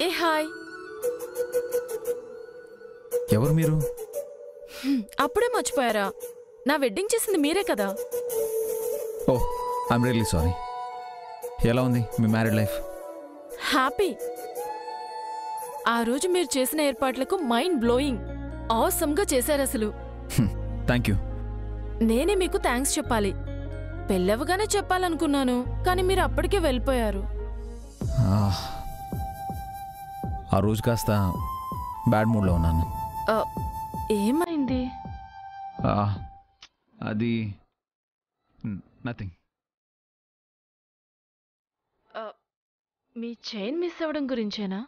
ఏ hi. ఎవరు మీరు? అప్పుడే మర్చిపోయారా? నా వెడ్డింగ్ చేసింది మీరే కదా. ఓహ్, ఐఎమ్ రియల్లీ సారీ. ఎలా ఉంది మీ మ్యారీడ్ లైఫ్? హ్యాపీ. ఆ రోజు మీరు చేసిన ఏర్పాట్లకు మైండ్ బ్లోయింగ్, ఆసమ్గా చేశారు అసలు. Thank you. నేనే మీకు థ్యాంక్స్ చెప్పాలి. పెళ్ళవగానే చెప్పాలనుకున్నాను, కానీ మీరు అప్పటికే వెళ్ళిపోయారు. ఆ రోజు కాస్త బ్యాడ్ మూడ్లో ఉన్నాను. ఏమైంది? అది నథింగ్. మీ చైన్ మిస్ అవ్వడం గురించేనా?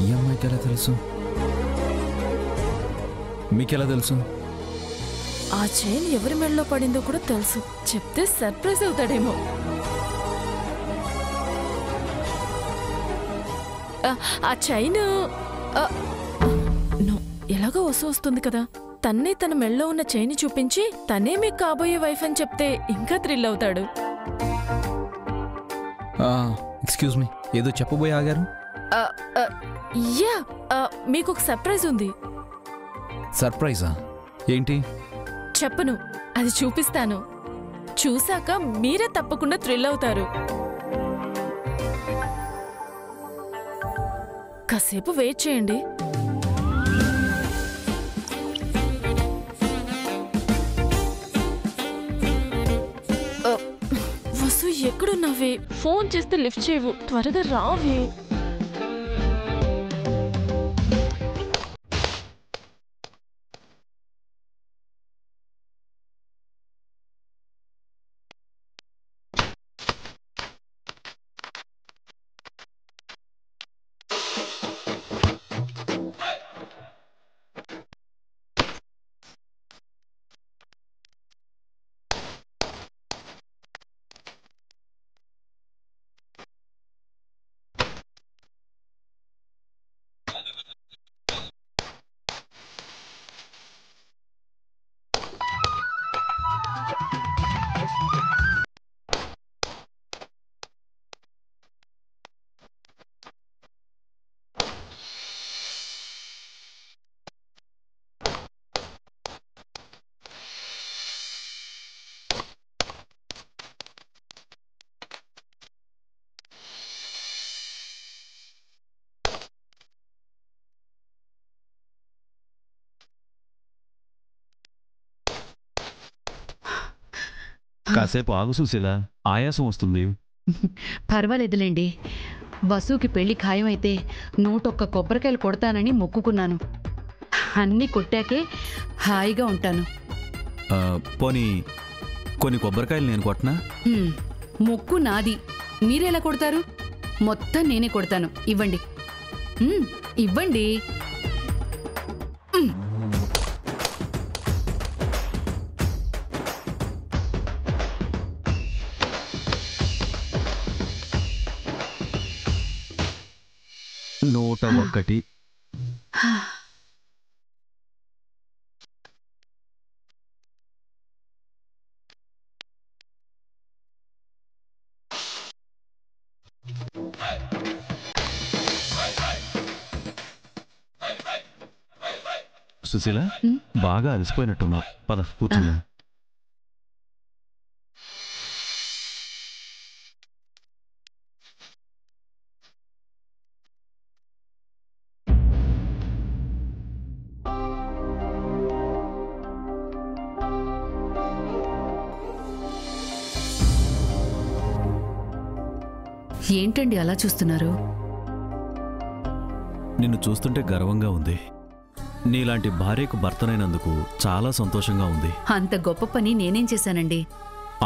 ఈ అమ్మాయికి ఎలా తెలుసు? మీకెలా తెలుసు? ఆ చైన్ ఎవరి మెడలో పడిందో కూడా తెలుసు. చెప్తే సర్ప్రైజ్ అవుతాడేమో. ఆ చైన్ ఎలాగో వస్తుంది కదా. తన్నే తన మెడలో ఉన్న చైన్ చూపించి తనే మీకు కాబోయే వైఫ్ అని చెప్తే ఇంకా థ్రిల్ అవుతాడు. ఎక్స్క్యూజ్ మీ, ఏదో చెప్పబోయి ఆగారు. యా, మీకు ఒక సర్ప్రైజ్ ఉంది. సర్ప్రైజా? ఏంటి? చెప్పను, అది చూపిస్తాను. చూశాక మీరే తప్పకుండా థ్రిల్ అవుతారు. కాసేపు వెయిట్ చేయండి. వసు, ఎక్కడున్నావే? ఫోన్ చేస్తే లిఫ్ట్ చేయవు. త్వరగా రావే. కాసేపు ఆగు సుశీల, ఆయాసం వస్తుంది. పర్వాలేదులేండి. వసుకి పెళ్లి ఖాయమైతే 101 కొబ్బరికాయలు కొడతానని మొక్కుకున్నాను. అన్నీ కొట్టాకే హాయిగా ఉంటాను. పోనీ కొన్ని కొబ్బరికాయలు నేను కొట్టనా? మొక్కు నాది, మీరెలా కొడతారు? మొత్తం నేనే కొడతాను. ఇవ్వండి, ఇవ్వండి. నూట ఒక్కటి. సుశీల, బాగా అలసిపోయినట్టున్నావు. పద కూర్చుందా. ఏంటండి అలా చూస్తున్నారు? నిన్ను చూస్తుంటే గర్వంగా ఉంది. నీలాంటి భార్యకు భర్తనైనందుకు చాలా సంతోషంగా ఉంది. అంత గొప్ప పని నేనేం చేశానండి?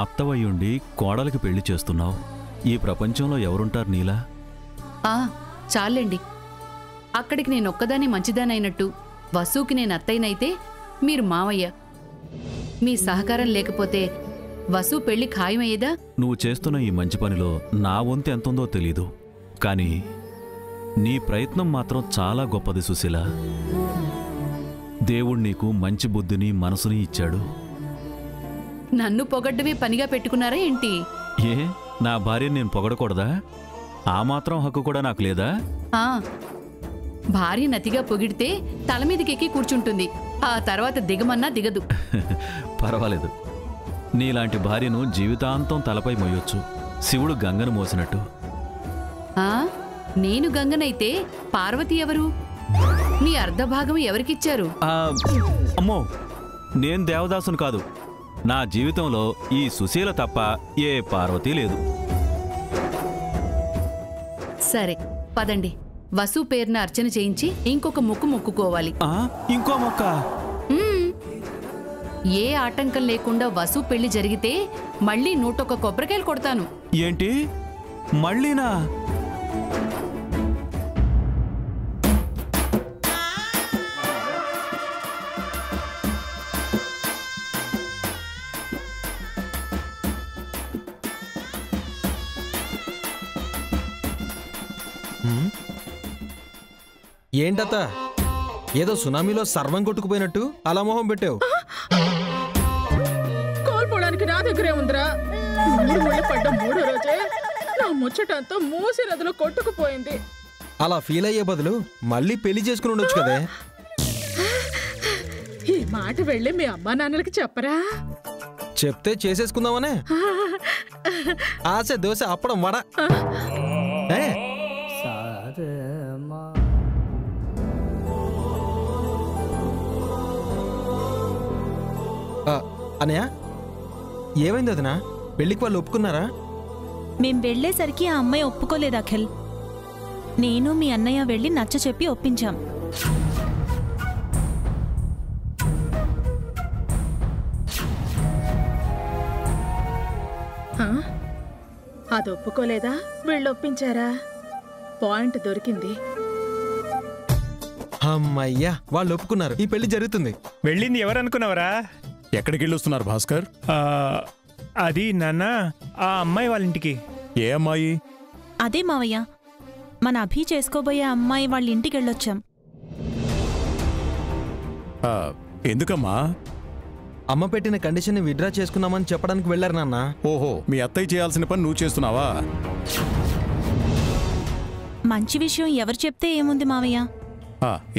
అత్తవయ్యుండి కోడలికి పెళ్లి చేస్తున్నావు. ఈ ప్రపంచంలో ఎవరుంటారు నీలా? చాలండి. అక్కడికి నేనొక్కదాన్ని మంచిదానైనట్టు, వసుకి నేను అత్తయ్యనైతే మీరు మావయ్య. మీ సహకారం లేకపోతే వసు పెళ్లి ఖాయమయ్యేదా? నువ్వు చేస్తున్న ఈ మంచి పనిలో నా వంతు ఎంతుందో తెలీదు, కానీ నీ ప్రయత్నం మాత్రం చాలా గొప్పది సుశీల. దేవుడు నీకు మంచి బుద్ధిని మనసుని ఇచ్చాడు. నన్ను పొగడ్డమే పనిగా పెట్టుకున్నారా ఏంటి? ఏ నా భార్యని నేను పొగడకూడదా? ఆ మాత్రం హక్కు కూడా నాకు లేదా? ఆ భార్య నతిగా పొగిడితే తల మీదకెక్కి కూర్చుంటుంది, ఆ తర్వాత దిగమన్నా దిగదు. పర్వాలేదు, నీలాంటి భార్యను జీవితాంతం తలపై మోయొచ్చు, శివుడు గంగను మోసినట్టు. ఆ నేను గంగనైతే పార్వతి ఎవరు? నీ అర్ధభాగం ఎవరికిచ్చారు? అమ్మో, నేను దేవదాసును కాదు. నా జీవితంలో ఈ సుశీల తప్ప ఏ పార్వతీ లేదు. సరే పదండి, వసు పేరున అర్చన చేయించి ఇంకొక మొక్కు మొక్కుకోవాలి. ఇంకో మొక్క? ఏ ఆటంకం లేకుండా వసు పెళ్లి జరిగితే మళ్ళీ 101 కొబ్బరికాయలు కొడతాను. ఏంటి, మళ్ళీనా? ఏంటత్త, ఏదో సునామీలో సర్వం కొట్టుకుపోయినట్టు అలా మొహం పెట్టావు? కోల్పోవడానికి నా దగ్గరే ఉందిరా. పడ్డ 3వ రోజే నా ముచ్చటంతో మూసి నదిలో కొట్టుకుపోయింది. అలా ఫీల్ అయ్యే బదులు మళ్ళీ పెళ్లి చేసుకుని ఉండొచ్చు కదే. ఈ మాట వెళ్ళి మీ అమ్మా నాన్నలకి చెప్పరా? చెప్తే చేసేసుకుందామనే. ఆశ దోశ అప్పడం వడ. అనయ్య, ఏమైంది వదినా? పెళ్లికి వాళ్ళు ఒప్పుకున్నారా? మేం వెళ్లేసరికి ఆ అమ్మాయి ఒప్పుకోలేదు అఖిల్. నేను మీ అన్నయ్య వెళ్ళి నచ్చ చెప్పి ఒప్పించాం. అది ఒప్పుకోలేదా, వీళ్ళు ఒప్పించారా? పాయింట్ దొరికింది. అమ్మయ్యా, వాళ్ళు ఒప్పుకున్నారు, ఈ పెళ్లి జరుగుతుంది. వెళ్ళింది ఎవరనుకున్నావరా? ఎక్కడికి వెళ్ళొస్తున్నారు భాస్కర్? అది నాన్న, ఆ అమ్మాయి వాళ్ళ ఇంటికి. ఏ అమ్మాయి? అదే మావయ్య, మన అభి చేసుకోబోయే అమ్మాయి వాళ్ళ ఇంటికి వెళ్ళొచ్చాం. ఎందుకమ్మా? అమ్మ పెట్టిన కండిషన్ ని విత్డ్రా చేసుకున్నామని చెప్పడానికి వెళ్ళారు నాన్న. ఓహో, మీ అత్తయ్య చేయాల్సిన పని నువ్వు చేస్తున్నావా? మంచి విషయం ఎవరు చెప్తే ఏముంది మావయ్య.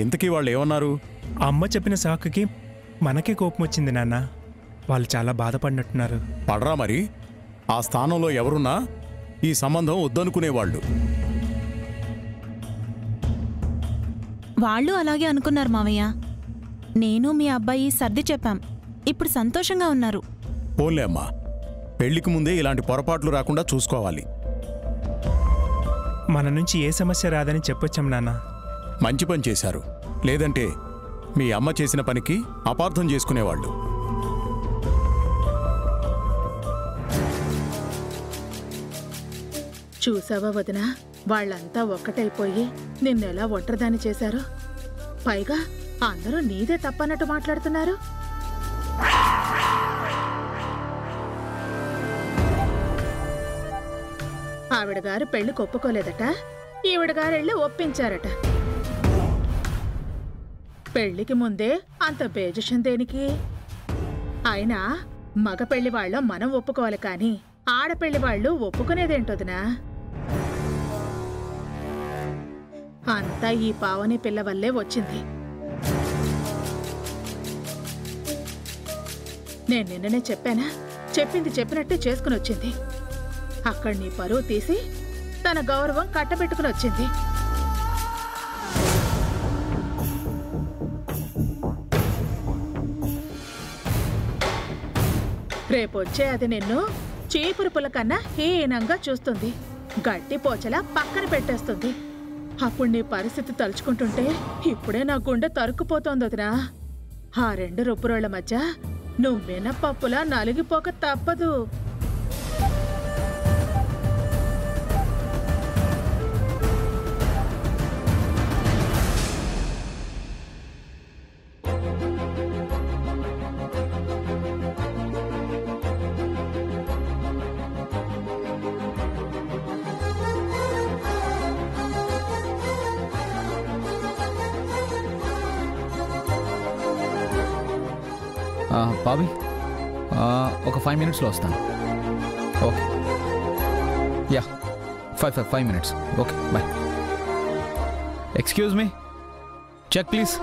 ఇంతకీ వాళ్ళు ఏమన్నారు? అమ్మ చెప్పిన సాకుకి మనకే కోపం వచ్చింది నాన్న. వాళ్ళు చాలా బాధపడినట్టున్నారు. పడరా మరి. ఆ స్థానంలో ఎవరున్నా ఈ సంబంధం వద్దనుకునేవాళ్ళు. వాళ్ళు అలాగే అనుకున్నారు మావయ్య. నేను మీ అబ్బాయి సర్ది చెప్పాం, ఇప్పుడు సంతోషంగా ఉన్నారు. పోన్లే అమ్మా, పెళ్లికి ముందే ఇలాంటి పొరపాట్లు రాకుండా చూసుకోవాలి. మన నుంచి ఏ సమస్య రాదని చెప్పొచ్చాం నాన్న. మంచి పని చేశారు, లేదంటే మీ అమ్మ చేసిన పనికి అపార్థం చేసుకునేవాళ్ళు. చూసావా వదినా, వాళ్ళంతా ఒక్కటైపోయి నిన్నెలా ఒంటరిదాన్ని చేశారు. పైగా అందరూ నీదే తప్పన్నట్టు మాట్లాడుతున్నారు. ఆవిడగారు పెళ్లికి ఒప్పుకోలేదట, ఈవిడగారు వెళ్ళి ఒప్పించారట. పెళ్లికి ముందే అంత బేజషన్ దేనికి? అయినా మగ పెళ్లి వాళ్ళం మనం ఒప్పుకోవాలి కానీ ఆడపెళ్లి వాళ్ళు ఒప్పుకునేదేంటోదినా? అంతా ఈ పావని పిల్ల వల్లే వచ్చింది. నేను నిన్ననే చెప్పానా, చెప్పింది చెప్పినట్టే చేసుకుని వచ్చింది. అక్కడ నీ పరువు తీసి తన గౌరవం కట్టబెట్టుకుని వచ్చింది. రేపొచ్చే అది నిన్ను చీపురు పుల్ల కన్నా హీనంగా చూస్తుంది, గట్టి పోచలా పక్కన పెట్టేస్తుంది. అప్పుడు నీ పరిస్థితి తలుచుకుంటుంటే ఇప్పుడే నా గుండె తరుక్కుపోతోంది వదినా. ఆ 2 రుబ్బురోళ్ల మధ్య నువ్వు మినపప్పులా నలిగిపోక తప్పదు. బాబీ, ఒక 5 minutesలో వస్తాను. Okay. Ya 5 minutes. Okay bye. Excuse me, check please.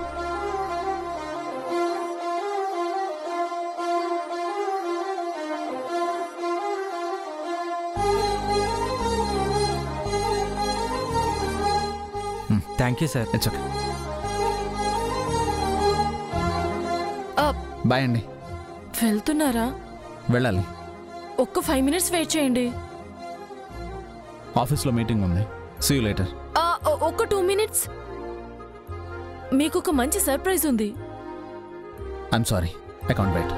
Thank you sir. It's okay. Bye అండి. వెళ్తున్నారా? వెళ్ళాలి. ఒక్క 5 minutes వెయిట్ చేయండి. ఆఫీస్లో మీటింగ్ ఉంది. See you later. ఒక్క 2 minutes. మీకు ఒక మంచి సర్ప్రైజ్ ఉంది. I'm sorry, I can't wait.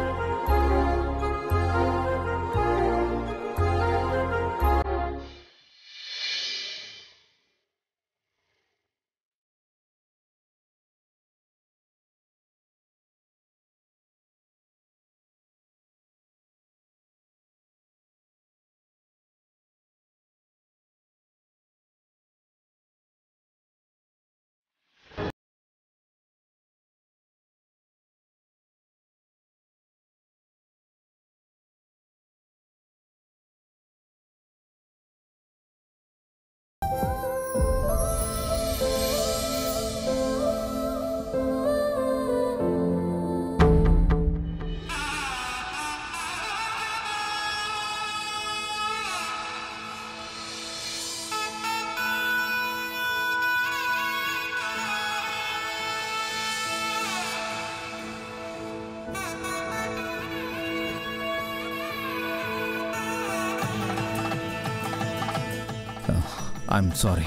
I'm sorry.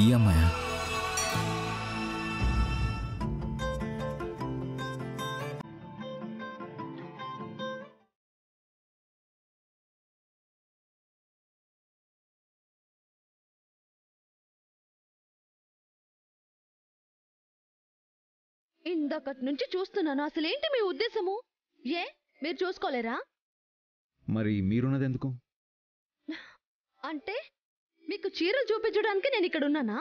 ఈ అమ్మాయా? ఇందాకటి నుంచి చూస్తున్నాను. అసలేంటి మీ ఉద్దేశము? ఏ మీరు చూసుకోలేరా? మరి మీరున్నది ఎందుకు? అంటే మీకు చీరలు చూపించడానికి నేను ఇక్కడ ఉన్నానా?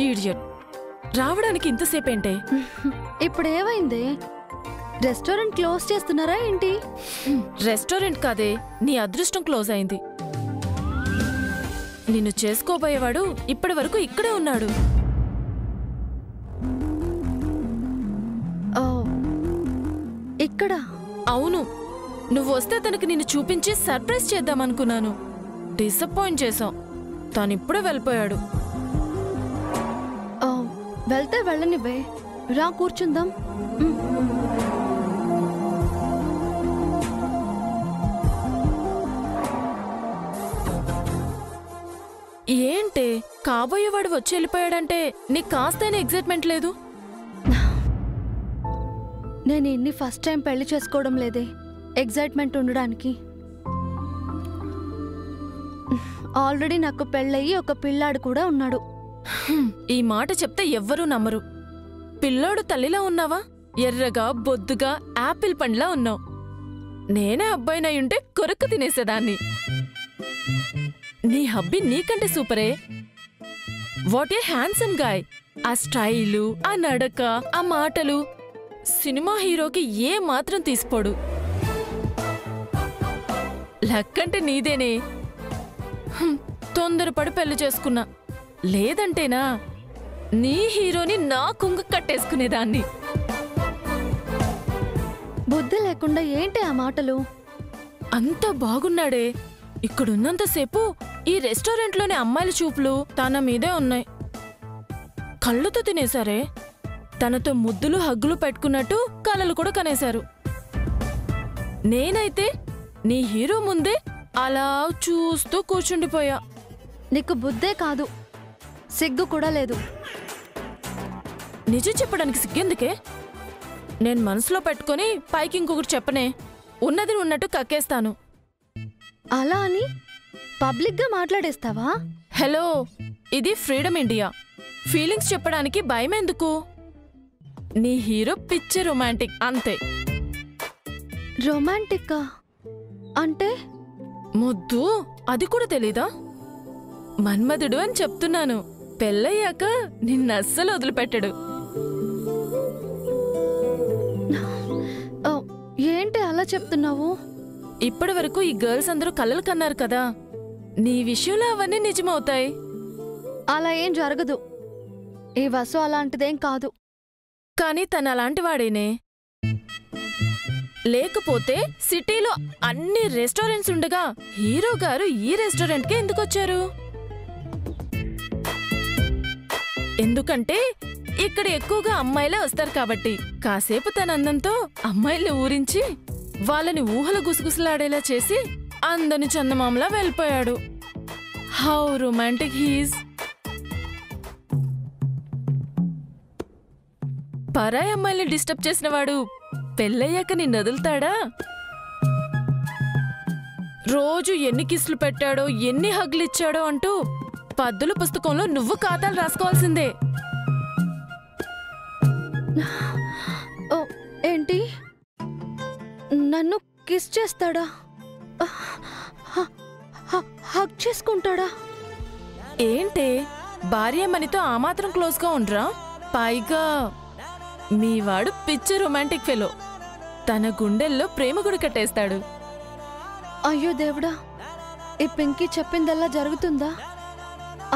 ఈడియట్, రావడానికి ఇంతసేపేంటే? ఇప్పుడు ఏమైంది? రెస్టారెంట్ క్లోజ్ చేస్తున్నారా ఏంటి? రెస్టారెంట్ కాదే, నీ అదృష్టం క్లోజ్ అయింది. నిన్ను చేసుకోబోయేవాడు ఇప్పటి వరకు ఇక్కడే ఉన్నాడు. ఇక్కడ? అవును, నువ్వు వస్తే తనకి నిన్ను చూపించి సర్ప్రైజ్ చేద్దామనుకున్నాను. డిసప్పాయింట్ చేశావు. తనిప్పుడే వెళ్ళిపోయాడు. వెళ్తే వెళ్ళనివ్వే, రా కూర్చుందాం. ఏంటే, కాబోయేవాడు వచ్చి వెళ్ళిపోయాడంటే నీకు కాస్తైనా ఎగ్జైట్మెంట్ లేదు? నేను ఇన్ని ఫస్ట్ టైం పెళ్లి చేసుకోవడం లేదే ఎగ్జైట్మెంట్ ఉండడానికి. ఆల్రెడీ నాకు పెళ్ళయి ఒక పిల్లాడు కూడా ఉన్నాడు. ఈ మాట చెప్తే ఎవ్వరూ నమ్మరు. పిల్లోడు తల్లిలా ఉన్నావా? ఎర్రగా బొద్దుగా యాపిల్ పండ్లా ఉన్నావు. నేనే అబ్బాయినయుంటే కొరుక్కు తినేసేదాన్ని. నీ హబ్బీ నీకంటే సూపరే. What a handsome guy. ఆ స్టైలు, ఆ నడక, ఆ మాటలు సినిమా హీరోకి ఏ మాత్రం తీసిపోడు. లక్కంటే నీదేనే. తొందరపడి పెళ్లి చేసుకున్నా. లేదంటేనా నీ హీరోని నా కుంగు కట్టేసుకునేదాన్ని. బుద్ధి లేకుండా ఏంటి ఆ మాటలు? అంత బాగున్నాడే. ఇక్కడున్నంతసేపు ఈ రెస్టారెంట్లోని అమ్మాయిల చూపులు తన మీదే ఉన్నాయి. కళ్ళతో తినేశారే. తనతో ముద్దులు హగ్గులు పెట్టుకున్నట్టు కలలు కూడా కనేశారు. నేనైతే నీ హీరో ముందే అలా చూస్తూ కూర్చుండిపోయా. నీకు బుద్ధే కాదు, సిగ్గు కూడా లేదు. నిజం చెప్పడానికి సిగ్గెందుకే? నేను మనసులో పెట్టుకుని పైకి ఇంకొకటి చెప్పనే. ఉన్నది ఉన్నట్టు కక్కేస్తాను. అలా అని పబ్లిక్గా మాట్లాడేస్తావా? హలో, ఇది ఫ్రీడమ్ ఇండియా. ఫీలింగ్స్ చెప్పడానికి భయం ఎందుకు? నీ హీరో పిచ్చి రొమాంటిక్ అంతే. రొమాంటిక్కా అంటే? ముద్దు అది కూడా తెలీదా? మన్మధుడు అని చెప్తున్నాను. పెళ్ళయ్యాక నిన్నస్సలు వదిలిపెట్టడు. ఏంటి అలా చెప్తున్నావు? ఇప్పటి వరకు ఈ గర్ల్స్ అందరూ కలలు కన్నారు కదా, నీ విషయంలో అవన్నీ నిజమవుతాయి. అలా ఏం జరగదు. ఈ వసు అలాంటిదేం కాదు. కానీ తను అలాంటి వాడేనే. లేకపోతే సిటీలో అన్ని రెస్టారెంట్స్ ఉండగా హీరో గారు ఈ రెస్టారెంట్కే ఎందుకు వచ్చారు? ఎందుకంటే ఇక్కడ ఎక్కువగా అమ్మాయిలే వస్తారు కాబట్టి. కాసేపు తన అందంతో అమ్మాయిల్ని ఊరించి వాళ్ళని ఊహలు గుసగుసలాడేలా చేసి అందని చందమామలా వెళ్ళిపోయాడు. How romantic he's. పరాయి అమ్మాయిల్ని డిస్టర్బ్ చేసిన వాడు పెళ్ళయ్యాక నిన్ను వదులుతాడా? రోజు ఎన్ని కిస్లు పెట్టాడో, ఎన్ని హగ్లు ఇచ్చాడో అంటూ పద్దుల పుస్తకంలో నువ్వు ఖాతాలు రాసుకోవాల్సిందే. ఏంటి? నన్ను కిస్ చేస్తాడా? హగ్ చేసుకుంటాడా? ఏంటే భార్యమనితో ఆ మాత్రం క్లోజ్గా ఉండరా? పైగా మీవాడు పిచ్చి రొమాంటిక్ ఫెలో. తన గుండెల్లో ప్రేమ గుడి కట్టేస్తాడు. అయ్యో దేవుడా, ఈ పింకీ చెప్పిందల్లా జరుగుతుందా?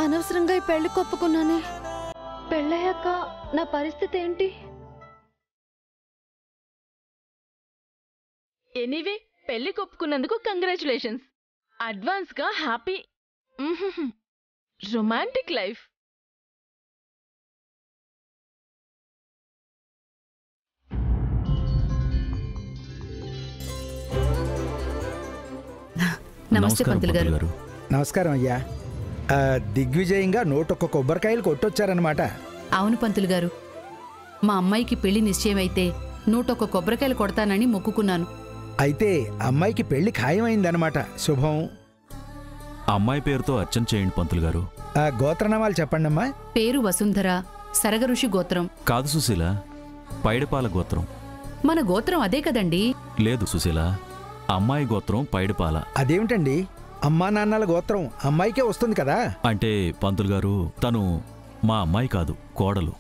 అనవసరంగా ఈ పెళ్లి కొప్పుకున్నానే. పెళ్ళయ్యాక నా పరిస్థితి ఏంటి? ఎనీవే, పెళ్లి కొప్పుకున్నందుకు కంగ్రాచులేషన్స్. అడ్వాన్స్ గా హ్యాపీ రొమాంటిక్ లైఫ్. నమస్తే పంతులు గారు. నమస్కారం అయ్యా. దిగ్విజయంగా 101 కొబ్బరికాయలు కొట్టొచ్చారనమాట. అవును పంతులు గారు, మా అమ్మాయికి పెళ్లి నిశ్చయమైతే 101 కొబ్బరికాయలు కొడతానని మొక్కుకున్నాను. అయితే అమ్మాయికి పెళ్లి ఖాయమైందనమాట. శుభం. అమ్మాయి పేరుతో అర్చన చేయండి పంతులు గారు. గోత్రనామాలు చెప్పండమ్మా. పేరు వసుంధర, సరగఋషి గోత్రం. కాదు సుశీల, పైడిపాల గోత్రం. మన గోత్రం అదే కదండి. లేదు సుశీల, అమ్మాయి గోత్రం పైడిపాల. అదేమిటండి? అమ్మా నాన్నల గోత్రం అమ్మాయికే వస్తుంది కదా. అంటే పంతులు గారు, తను మా అమ్మాయి కాదు, కోడలు.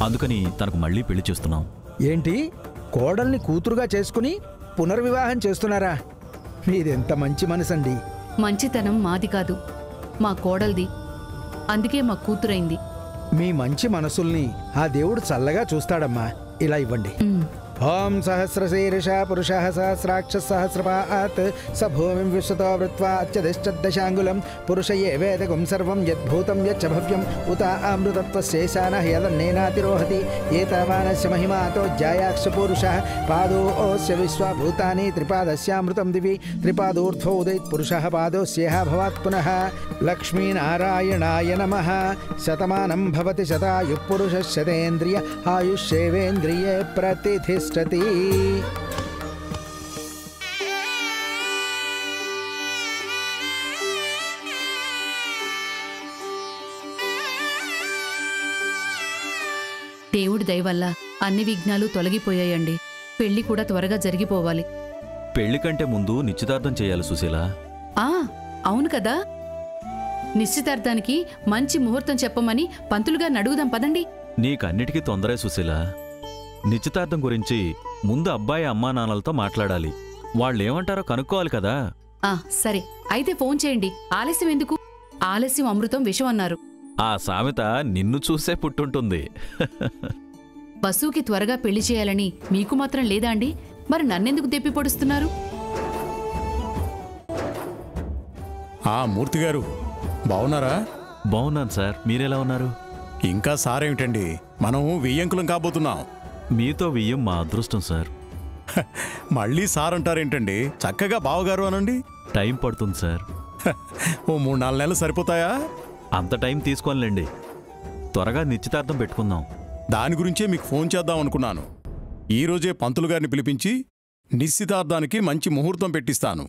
అందుకని తనకు మళ్ళీ పెళ్లి చేస్తున్నాం. ఏంటి, కోడల్ని కూతురుగా చేసుకుని పునర్వివాహం చేస్తున్నారా? మీదెంత మంచి మనసండి. మంచితనం మాది కాదు, మా కోడల్ది. అందుకే మా కూతురైంది. మీ మంచి మనసుల్ని ఆ దేవుడు చల్లగా చూస్తాడమ్మా. ఇలా ఇవ్వండి. ఓం సహస్రశీర్ష పురుష సహస్రాక్ష సహస్రపాత్ స భూమిం విశ్వతో వృత్వా అత్యధిష్టదశాంగులం పురుష ఏ వేదకం సర్వం యద్భూతం యచ్చ భవ్యం ఉత అమృతత్వశేషానః యదన్నేనాతిరోహతి ఏతావానస్య మహిమాతో జ్యాయాక్ష పురుషః పాదోస్య విశ్వభూతాని త్రిపాదస్యామృతం దివి త్రిపాదోర్ధ్వో ఉదయత్ పురుషః పాదోస్యేహ భవాత్ పునః. లక్ష్మీనారాయణాయ నమః. శతమానం భవతి శతాయుః పురుషः శతేంద్రియ ఆయుష్యేవేంద్రియే ప్రతిష్ఠతి. దేవుడి దయ వల్ల అన్ని విఘ్నాలు తొలగిపోయాయండి. పెళ్లి కూడా త్వరగా జరిగిపోవాలి. పెళ్లి కంటే ముందు నిశ్చితార్థం చేయాలి సుశీల. అవును కదా. నిశ్చితార్థానికి మంచి ముహూర్తం చెప్పమని పంతులుగా అడుగుదాం పదండి. నీకన్నిటికీ తొందరే సుశీల. నిశ్చితార్థం గురించి ముందు అబ్బాయి అమ్మా నాన్నలతో మాట్లాడాలి. వాళ్ళేమంటారో కనుక్కోవాలి కదా. సరే, అయితే ఫోన్ చేయండి. ఆలస్యం ఎందుకు? ఆలస్యం అమృతం విషం అన్నారు. ఆ సామెత నిన్ను చూసే పుట్టుంటుంది. వసుకి త్వరగా పెళ్లి చేయాలని మీకు మాత్రం లేదా అండి? మరి నన్నెందుకు దెప్పి పొడుస్తున్నారు? మూర్తి గారు బావున్నారా? బాగున్నాను సార్, మీరెలా ఉన్నారు? ఇంకా సారేమిటండి, మనం వెయ్యంకులం కాబోతున్నాం. మీతో వెయ్యం మా అదృష్టం సార్. మళ్ళీ సార్ అంటారేంటండి? చక్కగా బావగారు అనండి. టైం పడుతుంది సార్. ఓ 3-4 నెలలు సరిపోతాయా? అంత టైం తీసుకోనిలేండి, త్వరగా నిశ్చితార్థం పెట్టుకుందాం. దాని గురించే మీకు ఫోన్ చేద్దాం అనుకున్నాను. ఈరోజే పంతులు గారిని పిలిపించి నిశ్చితార్థానికి మంచి ముహూర్తం పెట్టిస్తాను.